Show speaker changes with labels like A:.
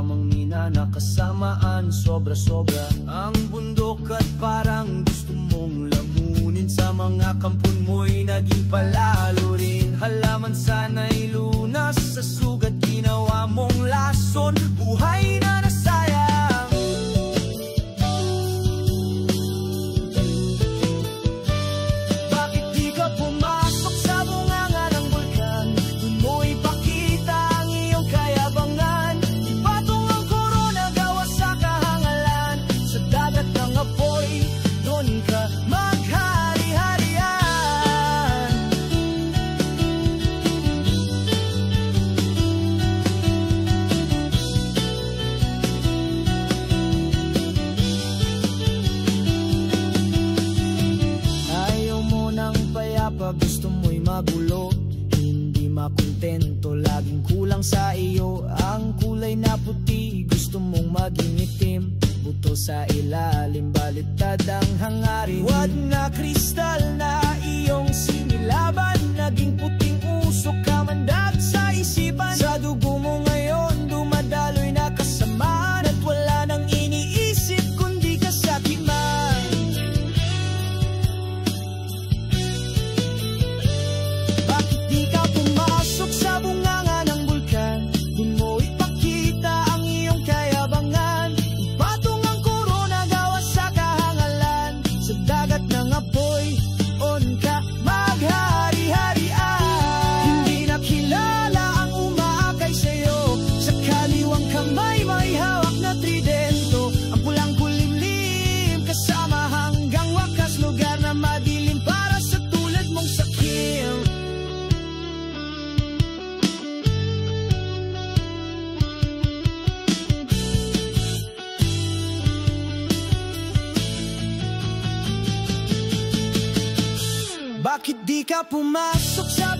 A: lamang minana kasamaan. Sobra-sobra ang bundok at parang gusto mong lamunin. Sa mga kampon mo'y naging palalo rin. Halaman sana'y lunas sa sugat, ginawa mong lason. Buhay na nasayang. Bakit di ka pumasok sa bunganga ng bulkan? Dun mo ipakita ang iyong kayabangan. Ipatong ang korona gawa sa kahangalan. Sa dagat ng apoy, doon ka maghari-harian. Ayaw mo ng payapa, gusto mo'y magulo. Hindi makontento, laging kulang sa iyo. Ang kulay na puti, gusto mong maging itim. Buto sa ilalim, baliktad ang hangarin. Wad na kristal na iyong sinilaban, naging puting usok, kamandag sa isipan. Sa dugo mo ngayon, dumadaloy na kasamaan. At wala nang iniisip kundi kasakiman. Bakit di ka pumasok sa bunganga ng bulkan? Dun mo ipakita ang iyong kayabangan. Ipatong ang korona gawa sa kahangalan. Sa dagat ng apoy, on ka maghari-harian. Hindi na kilala ang umaakay sa'yo. Sa kaliwang kamay may hawak na tridento. Ang pulang kulimlim kasama hanggang wakas. Lugar na madilim para sa tulad mong sakim. Bakit di ka pumasok sa